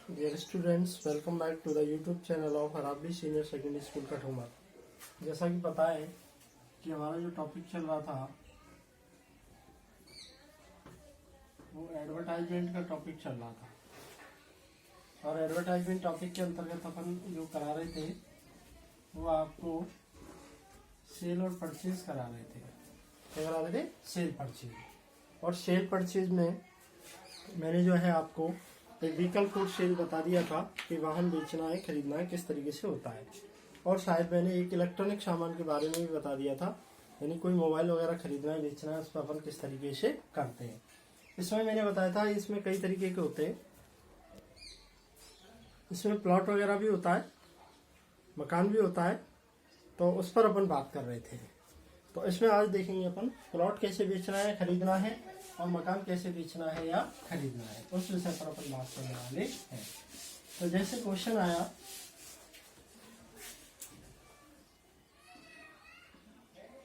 Dear students, welcome back to the YouTube channel of Arabi Senior Secondary School Kathumar. जैसा कि पता है कि हमारा जो टॉपिक चल रहा था वो एडवर्टाइजमेंट का टॉपिक चल रहा था, और एडवर्टाइजमेंट टॉपिक के अंतर्गत अपन जो करा रहे थे वो आपको सेल और परचेज करा रहे थे। क्या करा रहे थे? Cell purchase. और सेल परचेज में मैंने जो है आपको एक व्हीकल फॉर सेल बता दिया था कि वाहन बेचना है खरीदना है किस तरीके से होता है, और शायद मैंने एक इलेक्ट्रॉनिक सामान के बारे में भी बता दिया था, यानी कोई मोबाइल वगैरह खरीदना है बेचना है उस पर अपन किस तरीके से करते हैं। इसमें मैंने बताया था इसमें कई तरीके के होते हैं, इसमें प्लॉट वगैरह भी होता है, मकान भी होता है, तो उस पर अपन बात कर रहे थे। तो इसमें आज देखेंगे अपन प्लॉट कैसे बेचना है खरीदना है, और मकान कैसे बेचना है या खरीदना है, उस विषय पर अपन बात करने वाले हैं। तो जैसे क्वेश्चन आया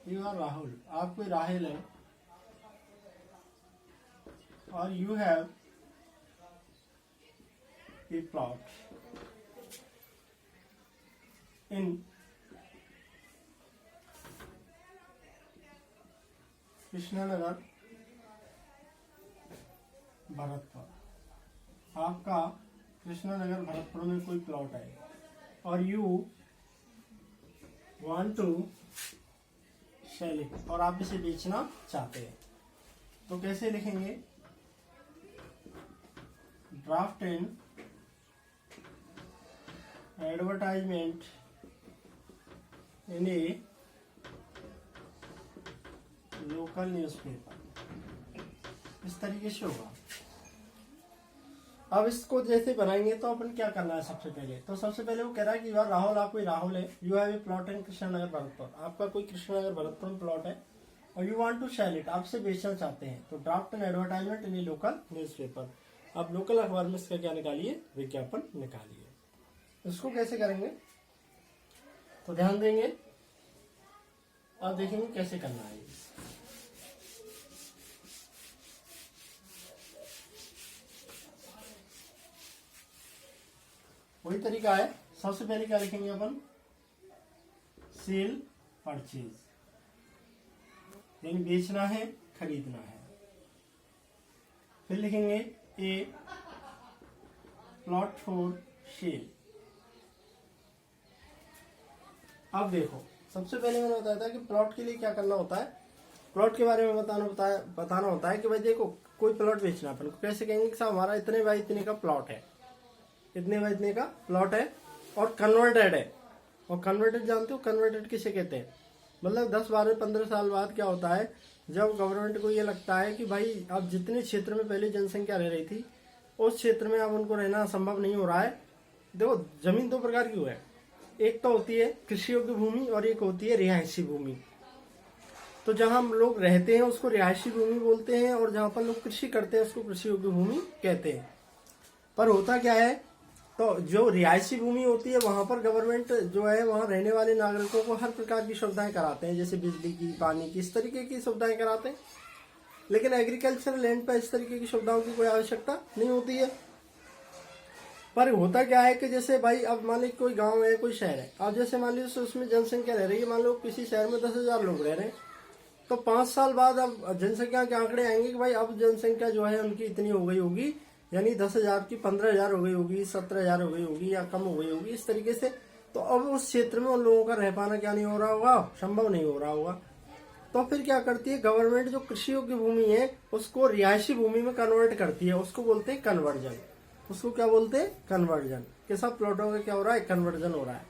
यू आर राहुल, आप कोई राहुल है, और you have a plot in Krishnanagar Bharatpur. आपका कृष्णानगर भरतपुर में कोई प्लॉट है और you want to sell it, और आप इसे बेचना चाहते हैं। तो कैसे लिखेंगे? Draft in advertisement in a local newspaper, इस तरीके से होगा। अब इसको जैसे बनाएंगे तो अपन क्या करना है सबसे पहले? तो सबसे पहले वो कह रहा है कि यार राहुल, आप कोई राहुल है, you have a plot in Krishnanagar Bharatpur, आपका कोई कृष्णानगर भरतपुर में प्लॉट है और you want to sell it, आपसे बेचना चाहते हैं। तो draft an advertisement in a local newspaper, आप लोकल अखबार में इसका क्या निकालिए? विज्ञापन निकालिए। इसको कैसे करेंगे? तो ध्यान देंगे, अब देखेंगे कैसे करना है। वही तरीका है। सबसे पहले क्या लिखेंगे अपन? सेल परचेज, यानी बेचना है खरीदना है। फिर लिखेंगे ए प्लॉट फॉर सेल। अब देखो, सबसे पहले मैंने बताया था कि प्लॉट के लिए क्या करना होता है, प्लॉट के बारे में बताना होता है कि भाई देखो कोई प्लॉट बेचना अपन को कैसे कहेंगे कि साहब हमारा इतने बाई इतने का प्लॉट है, इतने बाई इतने का प्लॉट है और कन्वर्टेड है। और कन्वर्टेड जानते हो कन्वर्टेड किसे कहते हैं? मतलब 10, 12, 15 साल बाद क्या होता है, जब गवर्नमेंट को ये लगता है कि भाई अब जितने क्षेत्र में पहले जनसंख्या रह रही थी उस क्षेत्र में अब उनको रहना संभव नहीं हो रहा है। देखो जमीन दो प्रकार की है, एक तो होती है कृषि योग्य भूमि और एक होती है रिहायशी भूमि। तो जहां हम लोग रहते हैं उसको रिहायशी भूमि बोलते हैं, और जहां पर लोग कृषि करते हैं उसको कृषि योग्य भूमि कहते हैं। पर होता क्या है, तो जो रिहायशी भूमि होती है वहां पर गवर्नमेंट जो है वहां रहने वाले नागरिकों को हर प्रकार की सुविधाएं कराते हैं, जैसे बिजली की, पानी की, इस तरीके की सुविधाएं कराते हैं। लेकिन एग्रीकल्चर लैंड पर इस तरीके की सुविधाओं की कोई आवश्यकता नहीं होती है। पर होता क्या है कि जैसे भाई अब मान लीजिए कोई गांव है, कोई शहर है, अब जैसे मान लीजिए उसमें जनसंख्या रह रही है, मान लो किसी शहर में 10,000 लोग रह रहे हैं, तो 5 साल बाद अब जनसंख्या के आंकड़े आएंगे कि भाई अब जनसंख्या जो है उनकी इतनी हो गई होगी, यानी 10,000 की 15,000 हो गई होगी, 17,000 हो गई होगी या कम हो गई होगी, इस तरीके से। तो अब उस क्षेत्र में उन लोगों का रह पाना क्या नहीं हो रहा होगा? संभव नहीं हो रहा होगा। तो फिर क्या करती है गवर्नमेंट, जो कृषि योग्य भूमि है उसको रिहायशी भूमि में कन्वर्ट करती है, उसको बोलते हैं कन्वर्जन। उसको क्या बोलते हैं? कन्वर्जन। के सब प्लॉटों का क्या हो रहा है? कन्वर्जन हो रहा है।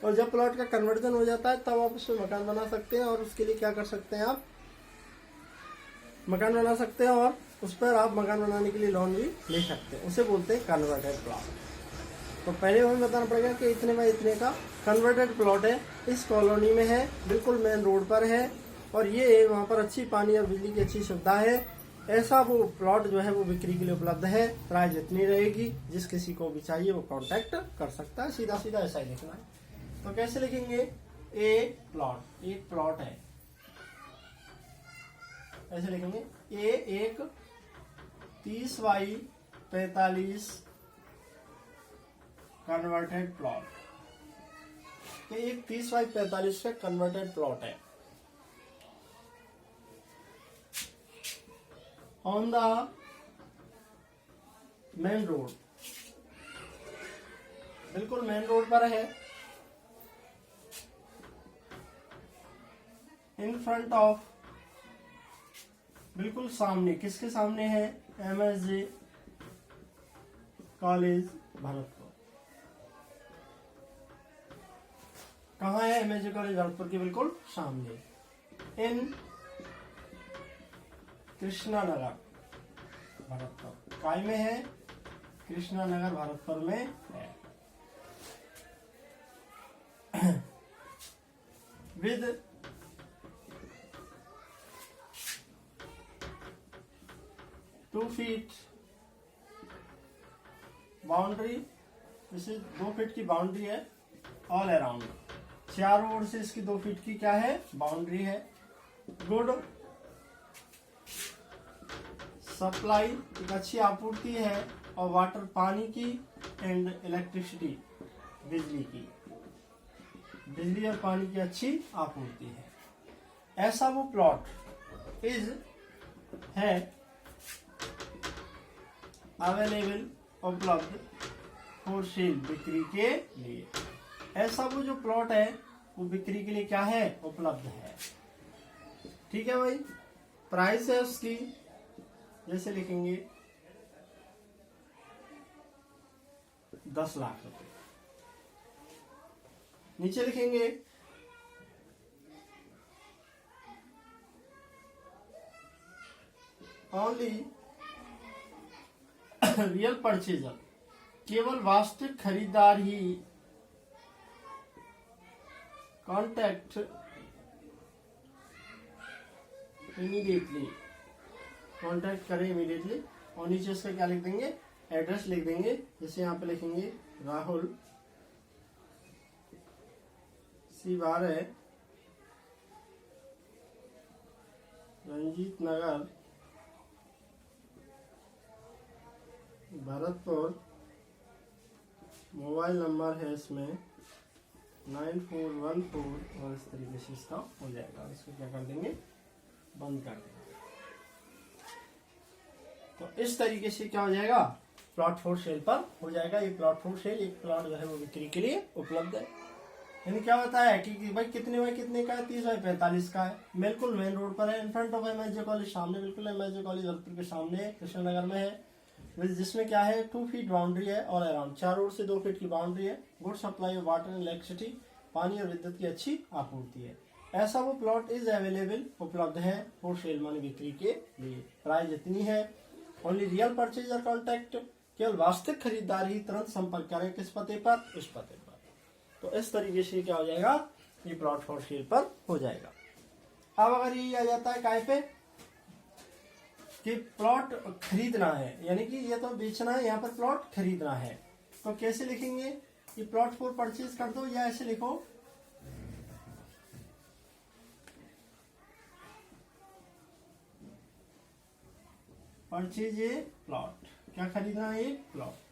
और जब प्लॉट का कन्वर्जन हो जाता है तब आप उसमें मकान बना सकते हैं, और उसके लिए क्या कर सकते हैं? आप मकान बना सकते हैं और उस पर आप मकान बनाने के लिए लोन भी ले सकते हैं, उसे बोलते हैं कन्वर्टेड प्लॉट। तो पहले हमें बताना पड़ेगा कि इतने बाई इतने का कन्वर्टेड प्लॉट है, इस कॉलोनी में है, बिल्कुल मेन रोड पर है, और ये वहाँ पर अच्छी पानी और बिजली की अच्छी सुविधा है। ऐसा वो प्लॉट जो है वो बिक्री के लिए उपलब्ध है, प्राइस इतनी रहेगी, जिस किसी को भी चाहिए वो कांटेक्ट कर सकता है। सीधा सीधा ऐसा ही लिखना है। तो कैसे लिखेंगे? ए प्लॉट, एक प्लॉट है, ऐसे लिखेंगे ए एक 30 बाई 45 कन्वर्टेड प्लॉट। तो एक 30 बाई 45 का कन्वर्टेड प्लॉट है। ऑन द मेन रोड, बिल्कुल मेन रोड पर है। इन फ्रंट ऑफ, बिल्कुल सामने, किसके सामने है? MSG college Bharatpur. कहाँ है MSG कॉलेज भरतपुर के बिल्कुल सामने। इन कृष्णा नगर भरतपुर, काय में है? कृष्णा नगर भरतपुर में है। विद टू फीट बाउंड्री, इसे 2 फीट की बाउंड्री है। ऑल अराउंड, चारों ओर से इसकी 2 फीट की क्या है? बाउंड्री है। गुड सप्लाई, एक अच्छी आपूर्ति है। और वाटर, पानी की, एंड इलेक्ट्रिसिटी, बिजली की, बिजली और पानी की अच्छी आपूर्ति है। ऐसा वो प्लॉट इज है अवेलेबल, उपलब्ध, फॉर सेल, बिक्री के लिए। ऐसा वो जो प्लॉट है वो बिक्री के लिए क्या है? उपलब्ध है। ठीक है भाई। प्राइस है उसकी, जैसे लिखेंगे 10 लाख रुपए। नीचे लिखेंगे ओनली रियल परचेजर, केवल वास्तविक खरीदार ही कॉन्टैक्ट इमीडिएटली, कॉन्टैक्ट करें इमीडिएटली। और नीचे इसका क्या लिख देंगे? एड्रेस लिख देंगे। जैसे यहाँ पे लिखेंगे Rahul C12, Ranjit Nagar Bharatpur. Mobile number है इसमें 9414, और इस तरीके से इसका हो जाएगा। इसको क्या कर देंगे? बंद कर देंगे। तो इस तरीके से क्या हो जाएगा? प्लॉट फॉर सेल पर हो जाएगा। ये प्लॉट फॉर सेल, एक प्लॉट जो है वो बिक्री के लिए उपलब्ध है। यानी क्या बताया है कि भाई कितने बाई कितने का है? 30 बाई 45 का है। बिल्कुल मेन रोड पर है। इन फ्रंट ऑफ MSG कॉलेज, सामने, बिल्कुल MSG कॉलेज भरतपुर के सामने कृष्णनगर में है। जिसमें क्या है? 2 फीट बाउंड्री है और अराउंड, चारों ओर से 2 फीट की बाउंड्री है। Good supply of water and electricity, पानी और विद्युत की अच्छी आपूर्ति है। ऐसा वो प्लॉट इज अवेलेबल, उपलब्ध है, फॉर सेल माने बिक्री के लिए। प्राइस इतनी है। ओनली रियल परचेजर कॉन्टैक्ट, केवल वास्तविक खरीदार ही तुरंत संपर्क करें। किस पते पर? इस पते पर। तो इस तरीके से क्या हो जाएगा? ये प्लॉट फॉर सेल पर हो जाएगा। अब अगर ये आ जाता है काय पे कि प्लॉट खरीदना है, यानी कि ये तो बेचना है, यहाँ पर प्लॉट खरीदना है, तो कैसे लिखेंगे? ये प्लॉट फॉर परचेज कर दो, या ऐसे लिखो परचेज ए प्लॉट। क्या खरीदना है? एक प्लॉट।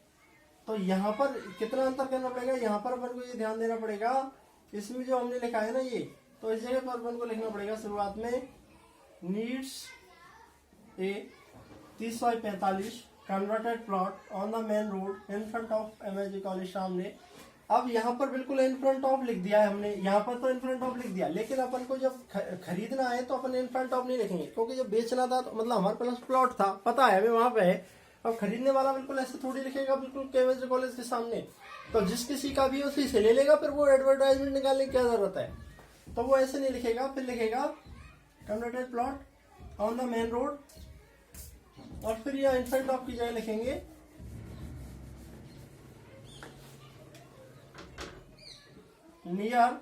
तो यहाँ पर कितना अंतर करना पड़ेगा? यहाँ पर अपन को ये ध्यान देना पड़ेगा, इसमें जो हमने लिखा है ना ये, तो इस जगह पर अपन को लिखना पड़ेगा शुरुआत में needs a 30 by 45 converted plot on the main road in front of MSG college सामने। अब यहाँ पर बिल्कुल इन फ्रंट ऑफ लिख दिया है हमने, यहाँ पर तो इन फ्रंट ऑफ लिख दिया, लेकिन अपन को जब खरीदना है तो अपन इन फ्रंट ऑफ नहीं लिखेंगे, क्योंकि जब बेचना था तो मतलब हमारे पास प्लॉट था, पता है हमें वहां पे है। अब खरीदने वाला बिल्कुल ऐसे थोड़ी लिखेगा बिल्कुल MSG कॉलेज के सामने, तो जिस किसी का भी उसी से ले लेगा, फिर वो एडवर्टाइजमेंट निकालने की क्या जरूरत है? तो वो ऐसे नहीं लिखेगा, फिर लिखेगा converted plot on the main road, और फिर यह इन फ्रंट ऑफ की जगह लिखेंगे near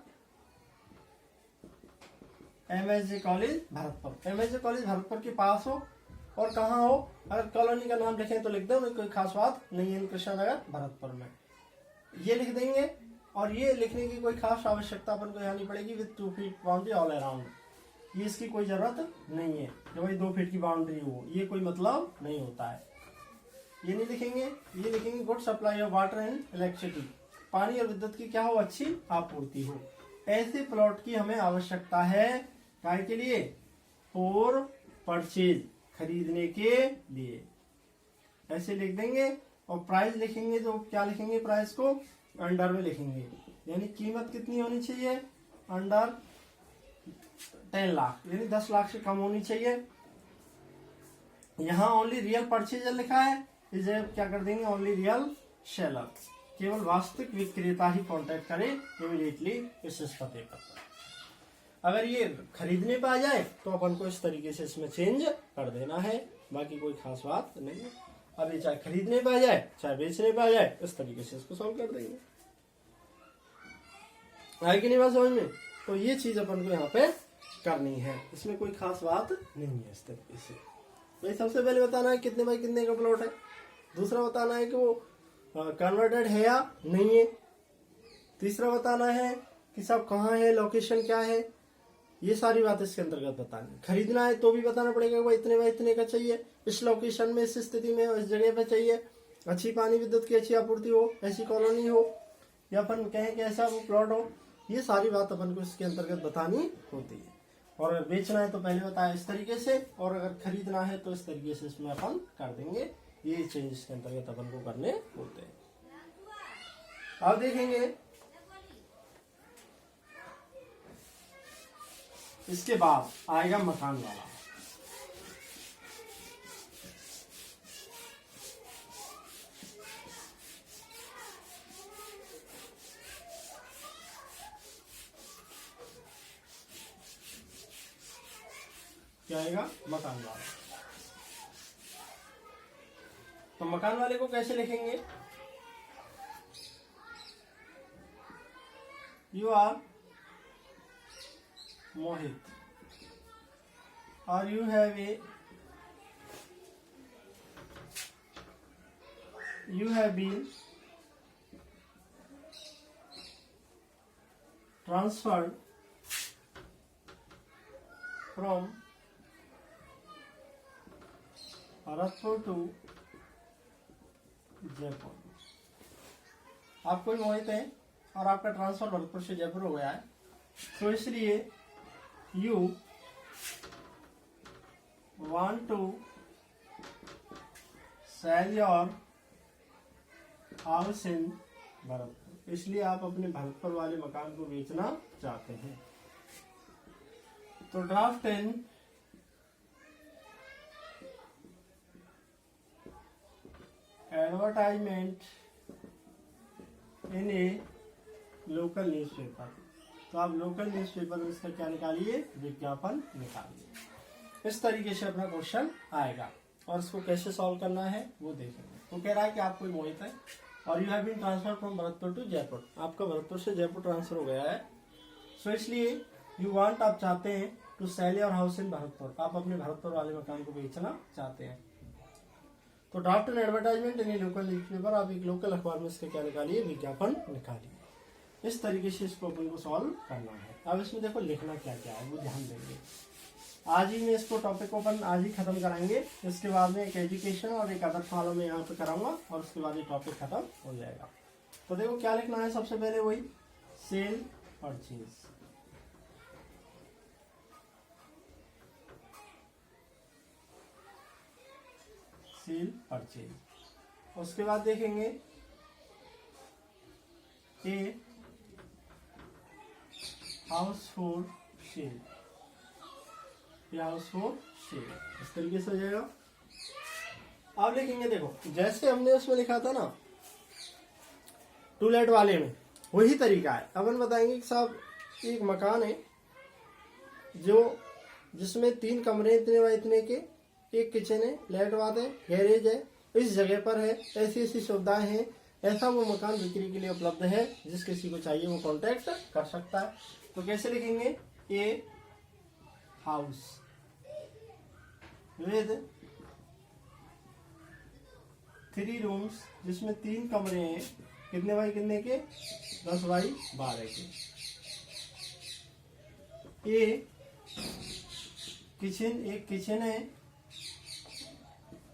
MSG college Bharatpur. MSG college Bharatpur के पास हो और कहाँ हो, अगर कॉलोनी का नाम लिखें तो लिख दो, कोई खास बात नहीं है। कृष्णनगर भरतपुर में ये लिख देंगे, और ये लिखने की कोई खास आवश्यकता अपन को यहाँ नहीं पड़ेगी। With 2 feet boundary all around, ये इसकी कोई जरूरत नहीं है कि भाई 2 फीट की बाउंड्री हो, ये कोई मतलब नहीं होता है। ये नहीं लिखेंगे, ये लिखेंगे good supply of water and electricity, पानी और विद्युत की क्या हो, अच्छी आपूर्ति हो। ऐसे प्लॉट की हमें आवश्यकता है, काय के लिए, फॉर परचेज, खरीदने के लिए, ऐसे लिख देंगे। और प्राइस लिखेंगे तो क्या लिखेंगे, प्राइस को अंडर में लिखेंगे, यानी कीमत कितनी होनी चाहिए, अंडर 10 लाख, यानी 10 लाख से कम होनी चाहिए। यहाँ ओनली रियल परचेजर लिखा है, इस जगह क्या कर देंगे, ओनली रियल सेलर, केवल वास्तविक विक्रेता ही कांटेक्ट करे इमीडिएटली इस पते पर। अगर ये खरीदने पे आ जाए तो अपन को इस तरीके से इसमें चेंज कर देना है, बाकी कोई खास बात नहीं है। अब ये चाहे खरीदने पे आ जाए चाहे बेचने पे आ जाए, इस तरीके से इसको सॉल्व कर देंगे। आए कि नहीं बात समझ में? तो ये चीज अपन को यहाँ पे करनी है, इसमें कोई खास बात नहीं है। इस तरीके से भाई सबसे पहले बताना है कितने बाई कितने का प्लॉट है, दूसरा बताना है कि वो कन्वर्टेड है या नहीं है, तीसरा बताना है कि सब कहाँ है, लोकेशन क्या है, ये सारी बात इसके अंतर्गत बतानी। खरीदना है तो भी बताना पड़ेगा भाई इतने बाई इतने का चाहिए, इस लोकेशन में, इस स्थिति में, इस जगह पे चाहिए, अच्छी पानी विद्युत की अच्छी आपूर्ति हो, ऐसी कॉलोनी हो, या अपन कहें कि ऐसा वो प्लॉट हो, ये सारी बात अपन को इसके अंतर्गत बतानी होती है। और अगर बेचना है तो पहले बताया इस तरीके से, और अगर खरीदना है तो इस तरीके से इसमें अपन कर देंगे। ये चेंजेस के अंतर्गत अपन को करने होते हैं। अब देखेंगे इसके बाद आएगा मकान वाला। क्या आएगा, मकान वाला। तो मकान वाले को कैसे लिखेंगे, यू आर मोहित और you have been transferred from Bharatpur to Jaipur. आप कोई मोहित है और आपका ट्रांसफर भरतपुर से जयपुर हो गया है, तो इसलिए you want to sell your house in Bharatpur, इसलिए आप अपने भरतपुर वाले मकान को बेचना चाहते हैं। तो draft in advertisement in a local newspaper. तो आप लोकल न्यूज़पेपर में इसका क्या निकालिए, विज्ञापन निकालिए। इस तरीके से अपना क्वेश्चन आएगा और इसको कैसे सॉल्व करना है वो देखेंगे। तो कह रहा है कि आप कोई मोहित है और you have been transfer from Bharatpur to Jaipur, आपका भरतपुर से जयपुर ट्रांसफर हो गया है। सो इसलिए यू वांट, आप चाहते हैं, to sell your house in Bharatpur, आप अपने भरतपुर वाले मकान को बेचना चाहते हैं। तो draft an advertisement in local newspaper, आप एक लोकल अखबार में इसका क्या निकालिए, विज्ञापन निकालिए। इस तरीके से इसको अपन को सॉल्व करना है। अब इसमें देखो लिखना क्या क्या है वो ध्यान देंगे। आज ही में इसको टॉपिक को अपन आज ही खत्म कराएंगे, इसके बाद में एक एजुकेशन और एक अदर फॉलो में यहाँ पे कराऊंगा और उसके बाद ये टॉपिक खत्म हो जाएगा। तो देखो क्या लिखना है, सबसे पहले वही सेल परचेज, सेल परचेज। उसके बाद देखेंगे a house for sale, house for sale, इस तरीके से हो जाएगा। अब लिखेंगे, देखो जैसे हमने उसमें लिखा था ना टू लेट वाले में, वही तरीका है। अपन बताएंगे कि साहब एक मकान है जो जिसमें 3 कमरे इतने बाय इतने के, एक किचन है, लेट बात है, गैरेज है, इस जगह पर है, ऐसी ऐसी सुविधाएं हैं, ऐसा वो मकान बिक्री के लिए उपलब्ध है, जिस किसी को चाहिए वो कांटेक्ट कर सकता है। तो कैसे लिखेंगे, ए हाउस विद 3 रूम्स, जिसमें 3 कमरे हैं, कितने बाई कितने के, 10 बाई 12 के। ए किचन, एक किचन है,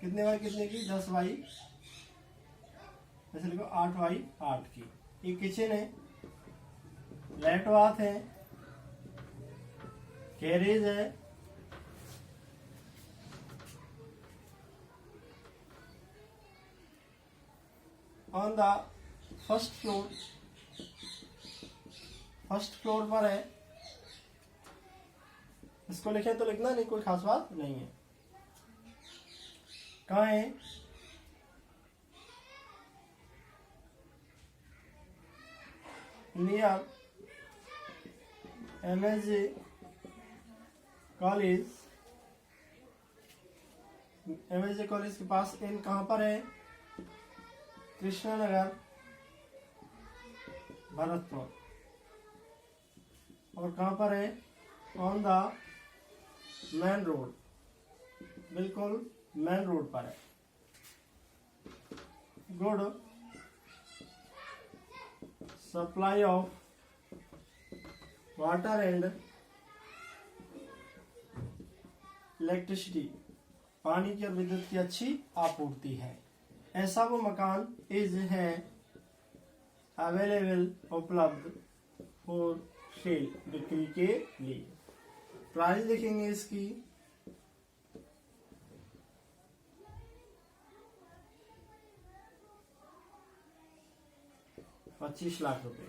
कितने बाई कितने की, 10 बाई, ऐसे लिखो 8 बाई 8 की। ये किचन है, लेट बाथ है, गैरेज है, ऑन द फर्स्ट फ्लोर पर है। इसको लिखे तो लिखना नहीं, कोई खास बात नहीं है। कहाँ है? Near MSG college. MSG college के पास इन कहाँ पर है? कृष्णा नगर, भरतपुर। और कहाँ पर है? ऑन द मेन रोड, बिल्कुल मेन रोड पर है। Good supply of water and electricity, पानी की और विद्युत की अच्छी आपूर्ति है। ऐसा वो मकान इज है अवेलेबल, उपलब्ध, फॉर सेल, बिक्री के लिए। प्राइस लिखेंगे इसकी 25 लाख रुपए।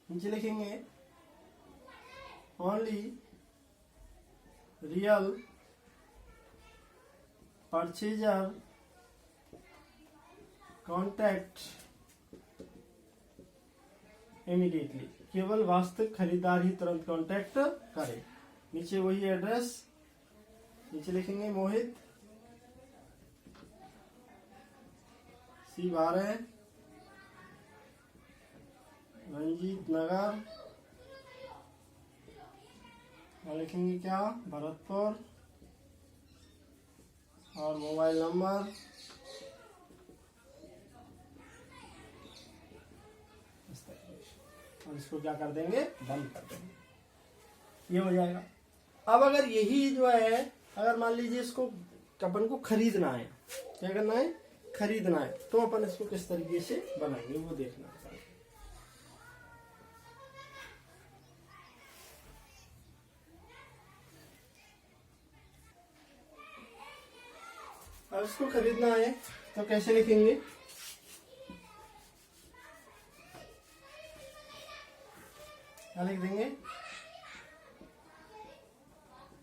नीचे लिखेंगे only real purchaser contact immediately, केवल वास्तविक खरीदार ही तुरंत कांटेक्ट करे। नीचे वही एड्रेस, नीचे लिखेंगे मोहित C12 रंजीत नगर, और लिखेंगे क्या? भरतपुर। और मोबाइल नंबर और इसको क्या कर देंगे? बंद कर देंगे। ये हो जाएगा। अब अगर यही जो है, अगर मान लीजिए इसको अपन को खरीदना है, क्या करना है? खरीदना है, तो अपन इसको किस तरीके से बनाएंगे वो देखना है। अब इसको खरीदना है तो कैसे लिखेंगे? क्या लिख देंगे?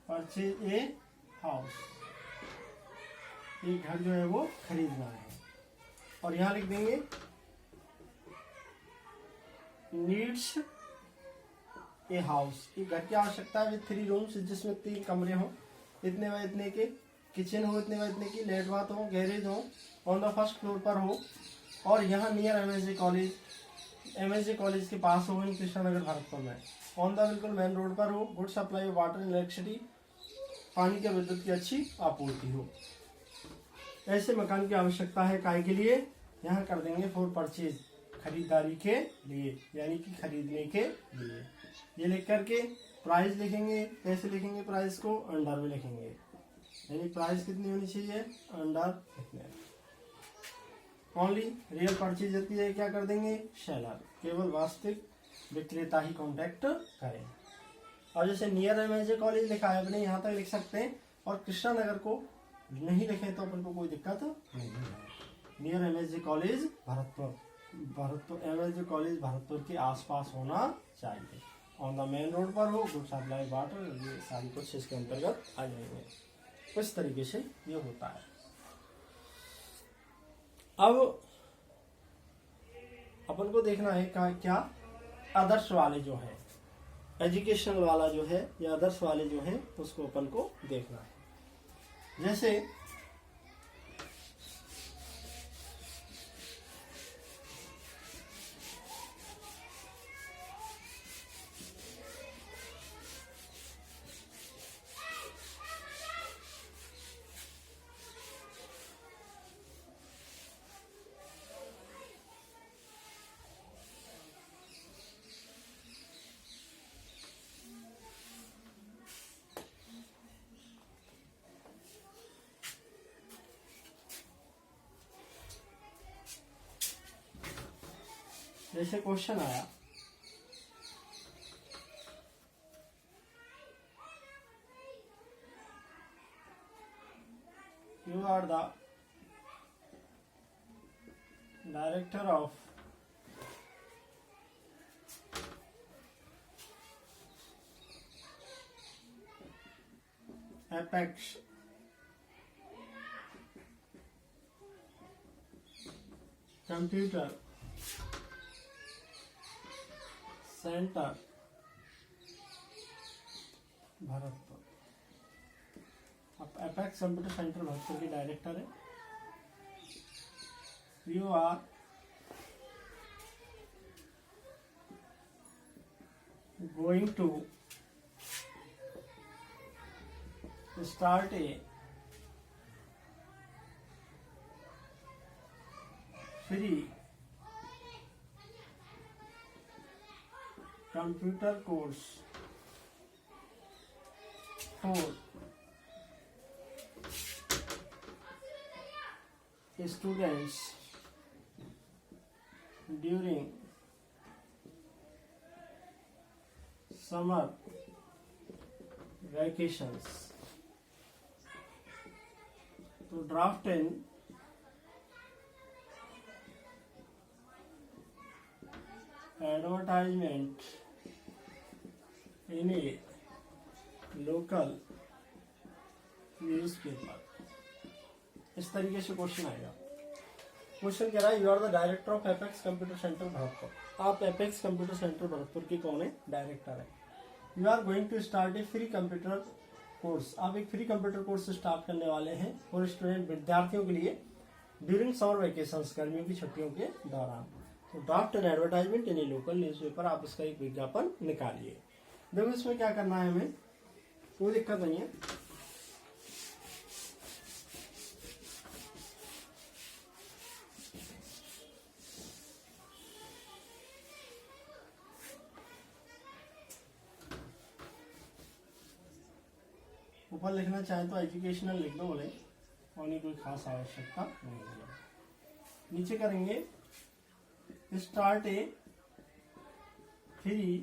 परचेज ए हाउस, एक घर जो है वो खरीदना है। और यहां लिख देंगे नीड्स ए हाउस, एक घर की आवश्यकता है विद 3 रूम्स, जिसमें 3 कमरे हों, इतने व इतने के, किचन हो इतने व इतने की, लेट बाथ हो, गैरेज हो, ऑन द फर्स्ट फ्लोर पर हो, और यहाँ near MSG college, MSG college के पास हो, इन कृष्णा नगर भरतपुर में, ऑन द बिल्कुल मेन रोड पर हो, good supply of water and electricity, पानी के विद्युत की अच्छी आपूर्ति हो। ऐसे मकान की आवश्यकता है काय के लिए? यहाँ कर देंगे फॉर परचेज, खरीदारी के लिए, यानी कि खरीदने के लिए। ये लिख करके प्राइस लिखेंगे। कैसे लिखेंगे प्राइस को? अंडर में लिखेंगे, यानी प्राइस कितनी होनी चाहिए? अंडर इतने। ओनली रियल परचेजर की जगह क्या कर देंगे? सेलर, केवल वास्तविक विक्रेता ही कांटेक्ट करें। और जैसे नियर MSG कॉलेज लिखा है अपने, यहाँ तक लिख सकते हैं, और कृष्णा नगर को नहीं लिखे तो अपन को कोई दिक्कत नहीं है। Near MSG college Bharatpur, MSG college Bharatpur के आसपास होना चाहिए, ऑन द मेन रोड पर हो, गुड सप्लाई वाटर, ये सारी कुछ इसके अंतर्गत आ जाएंगे। इस तरीके से ये होता है। अब अपन को देखना है क्या आदर्श वाले जो है, एजुकेशनल वाला जो है, या आदर्श वाले जो है, उसको अपन को देखना है। जैसे जैसे क्वेश्चन आया, you are the director of Apex computer centre Bharatpur. अब एपेक्स कंप्यूटर सेंटर भरतपुर के डायरेक्टर है। You are going to start a free computer course for students during summer vacations. तो draft in advertisement in a local newspaper. इस तरीके से question आएगा। Question कह रहा है, you are the director of Apex computer centre Bharatpur. आप Apex computer centre Bharatpur के कौन है? डायरेक्टर है। You are going to start a free computer course. आप एक फ्री कंप्यूटर कोर्स स्टार्ट करने वाले हैं फॉर स्टूडेंट, विद्यार्थियों के लिए, ड्यूरिंग समर वेकेशंस, गर्मियों की छुट्टियों के दौरान। तो draft an advertisement in a local newspaper, आप इसका एक विज्ञापन निकालिए। देखो इसमें क्या करना है, हमें कोई दिक्कत नहीं है। ऊपर लिखना चाहे तो एजुकेशनल लिख दो, बोले और नहीं, कोई खास आवश्यकता नहीं है। नीचे करेंगे start a free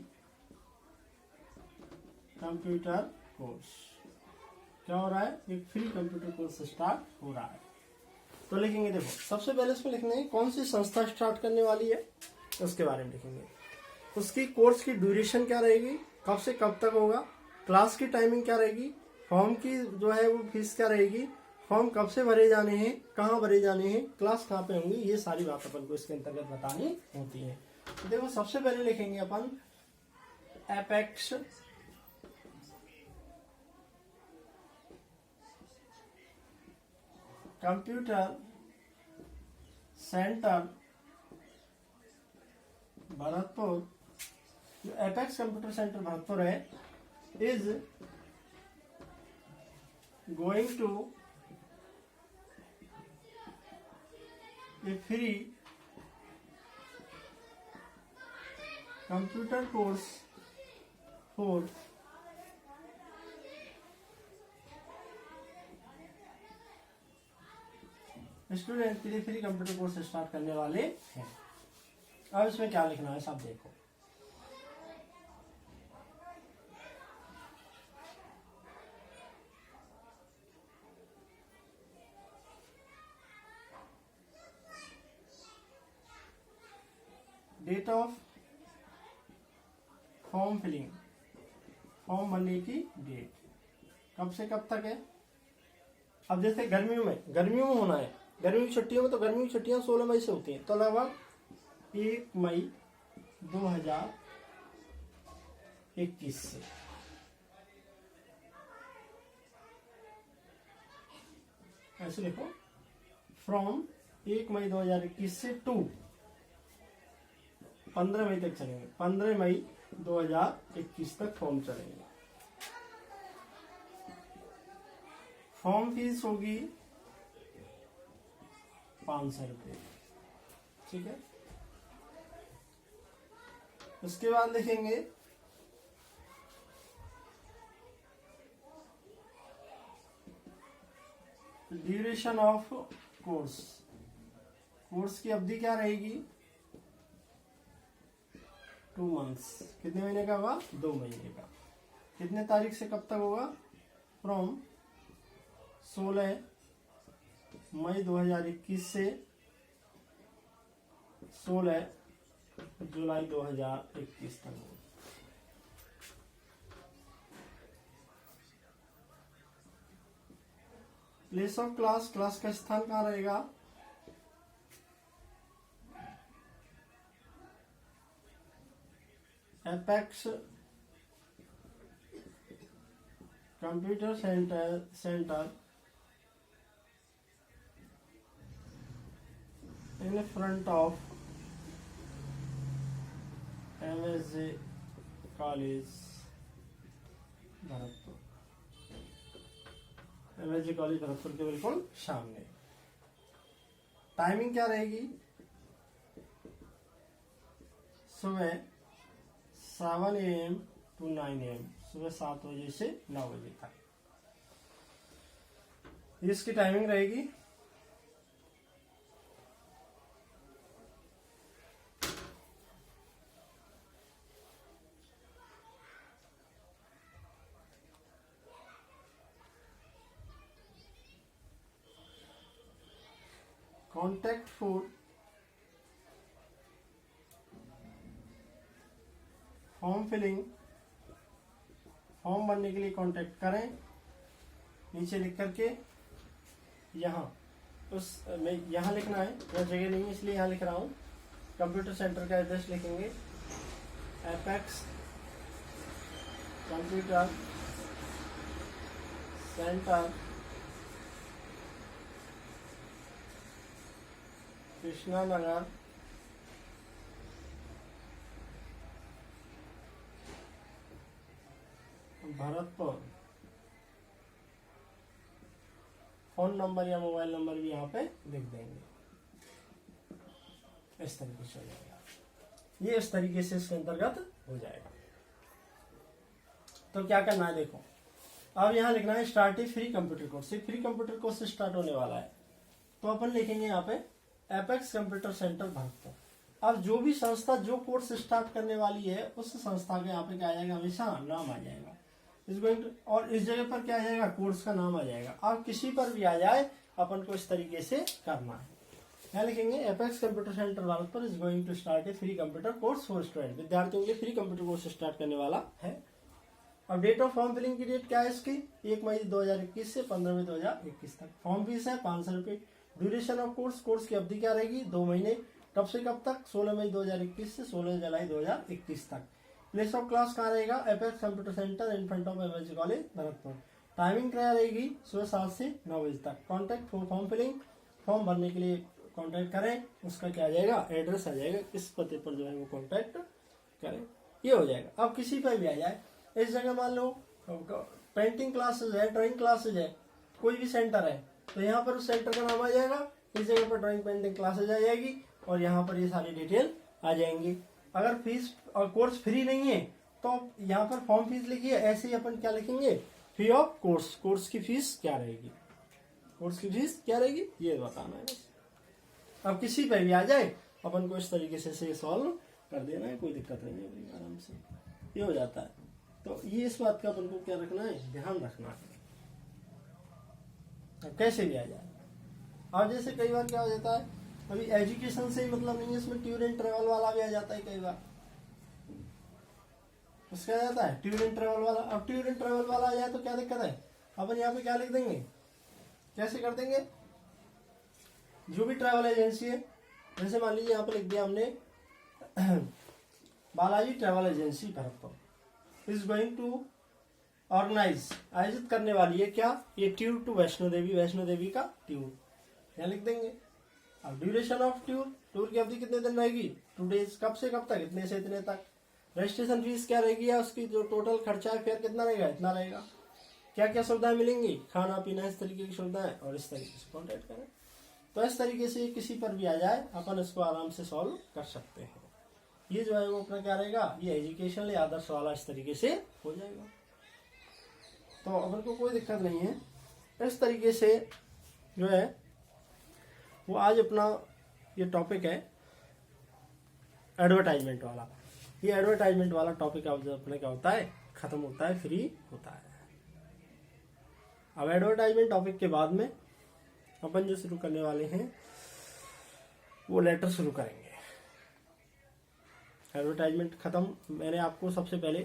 computer course. क्या हो रहा है? एक फ्री कंप्यूटर कोर्स स्टार्ट हो रहा है। तो लिखेंगे, देखो सबसे पहले इसमें लिखना है कौन सी संस्था स्टार्ट करने वाली है, उसके बारे में लिखेंगे। उसकी कोर्स की ड्यूरेशन क्या रहेगी, कब से कब तक होगा, क्लास की टाइमिंग क्या रहेगी, फॉर्म की जो है वो फीस क्या रहेगी, फॉर्म कब से भरे जाने हैं, कहाँ भरे जाने हैं, क्लास कहाँ पे होंगी, ये सारी बात अपन को इसके अंतर्गत बतानी होती है। तो देखो सबसे पहले लिखेंगे अपन एपेक्स कंप्यूटर सेंटर भरतपुर। जो एपेक्स कंप्यूटर सेंटर भरतपुर है, is going to a free computer course for student के लिए फ्री कंप्यूटर कोर्स स्टार्ट करने वाले हैं। अब इसमें क्या लिखना है, सब देखो। Date of form filling, form भरने की डेट कब से कब तक है। अब जैसे गर्मियों में होना है, गर्मी की छुट्टियों में, तो गर्मी की छुट्टियां 16 मई से होती हैं, तो लगभग 1 मई 2021 से। ऐसे लिखो, फ्रॉम 1 मई 2021 से टू 15 मई तक चलेंगे। 15 मई 2021 तक फॉर्म चलेंगे। फॉर्म फीस होगी 500 रुपये, ठीक है। उसके बाद लिखेंगे ड्यूरेशन ऑफ कोर्स, कोर्स की अवधि क्या रहेगी, 2 months, कितने महीने का होगा? 2 महीने का। कितने तारीख से कब तक होगा? फ्रॉम 16 मई 2021 से 16 जुलाई 2021 तक होगा। प्लेस ऑफ क्लास, क्लास का स्थान कहाँ रहेगा? Apex computer centre in front of MSJ college Bharatpur. MSJ college Bharatpur के बिल्कुल सामने। टाइमिंग क्या रहेगी? सुबह 7 AM to 9 AM, सुबह 7 बजे से 9 बजे तक इसकी टाइमिंग रहेगी। Contact for form filling, form भरने के लिए कांटेक्ट करें। नीचे लिख करके यहाँ उस में यहाँ लिखना है, यह जगह नहीं है इसलिए यहाँ लिख रहा हूँ। कंप्यूटर सेंटर का एड्रेस लिखेंगे, Apex computer centre, Krishna Nagar, Bharatpur. Phone number या मोबाइल नंबर भी यहाँ पे लिख देंगे। इस तरीके से हो जाएगा, ये इस तरीके से इसके अंतर्गत हो जाएगा। तो क्या करना है देखो, अब यहाँ लिखना है start a free computer course. Free computer course start होने वाला है, तो अपन लिखेंगे यहाँ पे एपेक्स कंप्यूटर सेंटर भरतपुर। अब जो भी संस्था जो कोर्स स्टार्ट करने वाली है उस संस्था के यहाँ पे क्या आ जाएगा? हमेशा नाम आ जाएगा। इस गोइंग और इस जगह पर क्या आ जाएगा? कोर्स का नाम आ जाएगा। अब किसी पर भी आ जाए अपन को इस तरीके से करना है। यहाँ लिखेंगे Apex computer centre Bharatpur is going to start a free computer course for student. विद्यार्थियों के फ्री कंप्यूटर कोर्स स्टार्ट करने वाला है। अब डेट ऑफ फॉर्म फिलिंग की डेट क्या है इसकी? 1 मई 2021 से 15 मई 2021 तक। फॉर्म फीस है 500 रुपये। ड्यूरेशन ऑफ कोर्स, कोर्स की अवधि क्या रहेगी? 2 महीने। कब से कब तक? 16 मई 2021 से 16 जुलाई 2021 तक। प्लेस ऑफ क्लास कहाँ रहेगा? Apex computer centre in front of MSJ college Bharatpur. Timing क्या रहेगी? सुबह 7 से 9 बजे तक। Contact for form filling, form भरने के लिए कॉन्टैक्ट करें। उसका क्या आ जाएगा? एड्रेस आ जाएगा, किस पते पर जो है वो कॉन्टैक्ट करें, ये हो जाएगा। अब किसी पर भी आ जाए, इस जगह मान लो पेंटिंग क्लासेज है, ड्राइंग क्लासेज है, कोई भी सेंटर है, तो यहाँ पर उस सेंटर का नाम आ जाएगा। इस जगह पर ड्राइंग पेंटिंग क्लासेज आ जाएगी और यहाँ पर ये सारी डिटेल आ जाएंगी। अगर फीस और कोर्स फ्री नहीं है तो यहाँ पर फॉर्म फीस लिखिए। ऐसे ही अपन क्या लिखेंगे? फी ऑफ कोर्स, कोर्स की फीस क्या रहेगी, कोर्स की फीस क्या रहेगी, ये बताना है बस। अब किसी पे भी आ जाए अपन को इस तरीके से सॉल्व कर देना है, कोई दिक्कत नहीं है, आराम से ये हो जाता है। तो ये इस बात का अपन को क्या रखना है? ध्यान रखना है। अब कैसे भी आ जाए। अब जैसे कई बार क्या हो जाता है, अभी एजुकेशन से ही मतलब नहीं है, इसमें टूर एंड ट्रेवल वाला भी आ जाता है कई बार। उसका आ जाता है टूर एंड ट्रेवल वाला। अब टूर एंड ट्रेवल वाला आ जाए तो क्या दिक्कत है? अपन यहाँ पे क्या लिख देंगे, कैसे कर देंगे? जो भी ट्रैवल एजेंसी है, जैसे मान लीजिए यहाँ पे लिख दिया हमने Balaji travel agency Bharatpur is going to organise, आयोजित करने वाली है क्या? ये टूर टू वैष्णो देवी, वैष्णो देवी का टूर, यहाँ लिख देंगे। अब ड्यूरेशन ऑफ टूर, टूर की अवधि कितने दिन रहेगी? 2 डेज। कब से कब तक? इतने से इतने तक। रजिस्ट्रेशन फीस क्या रहेगी या उसकी जो टोटल खर्चा है फेयर कितना रहेगा? इतना रहेगा। क्या क्या सुविधाएं मिलेंगी? खाना पीना, इस तरीके की सुविधाएं, और इस तरीके से कॉन्टेक्ट करें। तो इस तरीके से किसी पर भी आ जाए अपन इसको आराम से सॉल्व कर सकते हैं। ये जो है वो अपना क्या रहेगा? ये एजुकेशनल या आदर्श वाला इस तरीके से हो जाएगा, तो अपन को कोई दिक्कत नहीं है। इस तरीके से जो है वो आज अपना ये टॉपिक है एडवर्टाइजमेंट वाला। ये एडवर्टाइजमेंट वाला टॉपिक अपने क्या होता है, खत्म होता है, फ्री होता है। अब एडवर्टाइजमेंट टॉपिक के बाद में अपन जो शुरू करने वाले हैं वो लेटर शुरू करेंगे। एडवर्टाइजमेंट खत्म, मैंने आपको सबसे पहले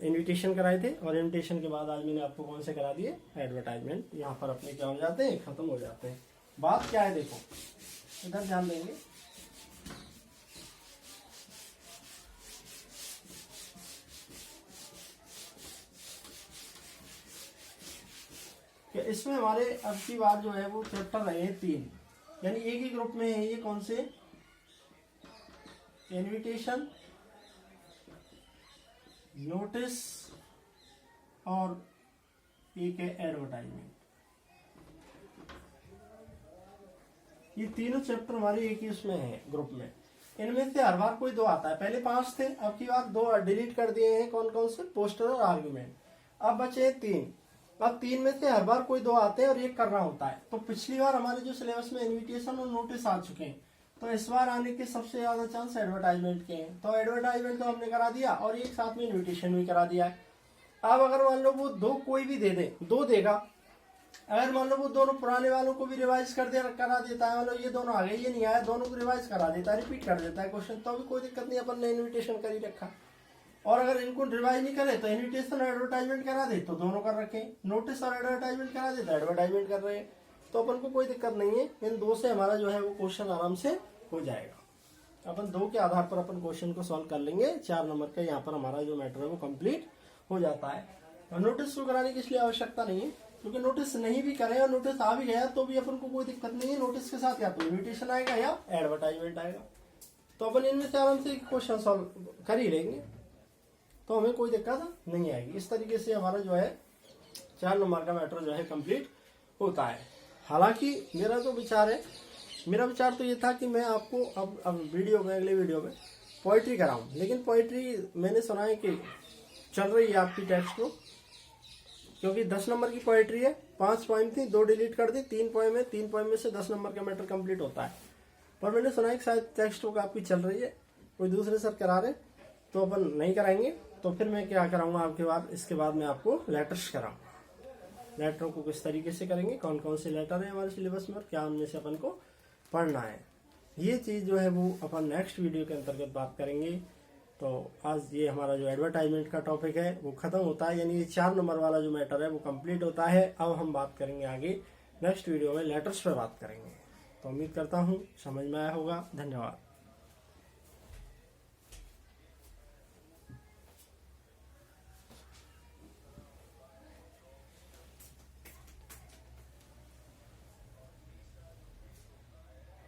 इनविटेशन कराए थे और इनविटेशन के बाद आज मैंने आपको कौन से करा दिए, एडवर्टाइजमेंट। यहाँ पर अपने क्या हो जाते हैं, खत्म हो जाते हैं। बात क्या है देखो, इधर ध्यान देंगे। कि इसमें हमारे अब की बार जो है वो चैप्टर रहे हैं 3, यानी एक ही ग्रुप में है ये। कौन से, इनविटेशन, नोटिस और एक है एडवर्टाइजमेंट। ये तीनों चैप्टर हमारे एक ही उसमें है, ग्रुप में। इनमें से हर बार कोई 2 आता है। पहले 5 थे, अब की बार 2 डिलीट कर दिए हैं। कौन कौन से, पोस्टर और आर्गुमेंट। अब बचे 3। अब 3 में से हर बार कोई 2 आते हैं और एक करना होता है। तो पिछली बार हमारे जो सिलेबस में इन्विटेशन और नोटिस आ चुके हैं, तो इस बार आने के सबसे ज्यादा चांस एडवर्टाइजमेंट के हैं। तो एडवर्टाइजमेंट तो हमने करा दिया और एक साथ में इन्विटेशन भी करा दिया है। अब अगर मान लो वो 2 कोई भी दे दे, 2 देगा। अगर मान लो वो दोनों पुराने वालों को भी रिवाइज करा देता है, मतलब ये दोनों आ गए, ये नहीं आया, दोनों को रिवाइज करा देता है, रिपीट कर देता है क्वेश्चन, तो भी कोई दिक्कत नहीं, अपन ने इन्विटेशन कर ही रखा। और अगर इनको रिवाइज नहीं करे तो इन्विटेशन और एडवर्टाइजमेंट करा दे तो दोनों कर रखे, नोटिस और एडवर्टाइजमेंट करा दे तो एडवर्टाइजमेंट कर रहे हैं। तो अपन को कोई दिक्कत नहीं है, इन 2 से हमारा जो है वो क्वेश्चन आराम से हो जाएगा। अपन 2 के आधार पर अपन क्वेश्चन को सॉल्व कर लेंगे। 4 नंबर का यहाँ पर हमारा जो मैटर है वो कंप्लीट हो जाता है। और नोटिस को कराने की इसलिए आवश्यकता नहीं है, क्योंकि नोटिस नहीं भी करें और नोटिस आ भी गया तो भी अपन को कोई दिक्कत नहीं है। नोटिस के साथ या तो इन्विटेशन आएगा या एडवर्टाइजमेंट आएगा, तो अपन इनमें से आराम से क्वेश्चन सॉल्व कर ही लेंगे, तो हमें कोई दिक्कत नहीं आएगी। इस तरीके से हमारा जो है 4 नंबर का मैटर जो है कंप्लीट होता है। हालांकि मेरा जो विचार है, मेरा विचार तो ये था कि मैं आपको अब वीडियो में, अगले वीडियो में पोइट्री कराऊं, लेकिन पोइट्री मैंने सुना है कि चल रही है आपकी टेक्स्ट बुक, क्योंकि 10 नंबर की पोइट्री है। 5 पोइम थी, 2 डिलीट कर दी, 3 पोइम है। 3 पोइम में से 10 नंबर का मैटर कंप्लीट होता है। पर मैंने सुना है कि शायद टेक्स्ट बुक आपकी चल रही है, कोई दूसरे सर करा रहे, तो अपन नहीं कराएंगे। तो फिर मैं क्या कराऊंगा आपके बाद, इसके बाद मैं आपको लेटर्स कराऊंगा। लेटरों को किस तरीके से करेंगे, कौन कौन से लेटर है हमारे सिलेबस में और क्या उनमें से अपन को पढ़ना है, ये चीज जो है वो अपन नेक्स्ट वीडियो के अंतर्गत बात करेंगे। तो आज ये हमारा जो एडवर्टाइजमेंट का टॉपिक है वो खत्म होता है, यानी ये 4 नंबर वाला जो मैटर है वो कंप्लीट होता है। अब हम बात करेंगे आगे नेक्स्ट वीडियो में लेटर्स पे बात करेंगे। तो उम्मीद करता हूँ समझ में आया होगा। धन्यवाद।